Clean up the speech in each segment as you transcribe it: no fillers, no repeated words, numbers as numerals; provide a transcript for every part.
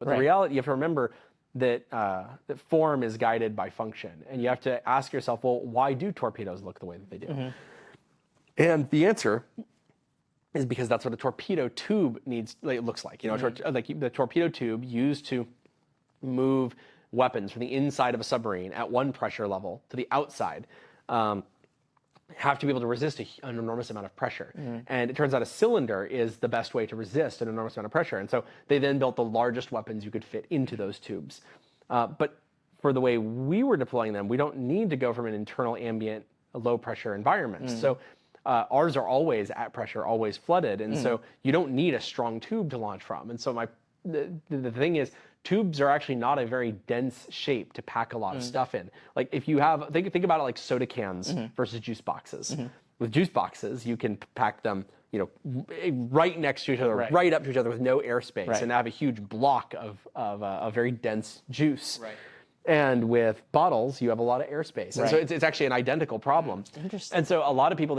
But the reality, you have to remember that, that form is guided by function. And you have to ask yourself, well, why do torpedoes look the way that they do? And the answer is because that's what a torpedo tube looks like. You know, like the torpedo tube used to move weapons from the inside of a submarine at one pressure level to the outside have to be able to resist an enormous amount of pressure. And it turns out a cylinder is the best way to resist an enormous amount of pressure. And so they then built the largest weapons you could fit into those tubes. But for the way we were deploying them, we don't need to go from an internal ambient low pressure environment. So ours are always at pressure, always flooded. And so you don't need a strong tube to launch from. And so the thing is, tubes are actually not a very dense shape to pack a lot of stuff in. Like if you have, think about it like soda cans versus juice boxes. With juice boxes, you can pack them, you know, right next to each other, right up to each other with no airspace, and have a huge block of a very dense juice. And with bottles, you have a lot of airspace. And so it's actually an identical problem. Interesting. And so a lot of people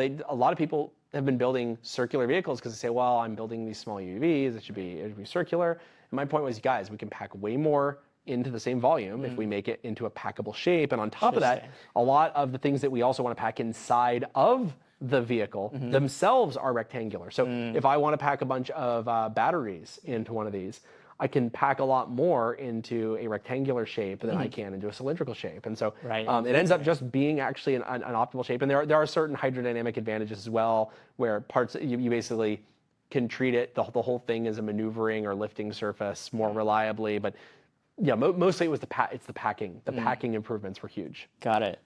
have been building circular vehicles because they say, well, I'm building these small UAVs, it should be circular. And my point was, guys, we can pack way more into the same volume if we make it into a packable shape. And on top of that, a lot of the things that we also want to pack inside of the vehicle themselves are rectangular. So if I want to pack a bunch of batteries into one of these, I can pack a lot more into a rectangular shape than I can into a cylindrical shape. And so it ends up just being actually an optimal shape. And there are certain hydrodynamic advantages as well, where parts you basically can treat it, the whole thing as a maneuvering or lifting surface more reliably. But yeah, mostly it was it's the packing. The packing improvements were huge. Got it.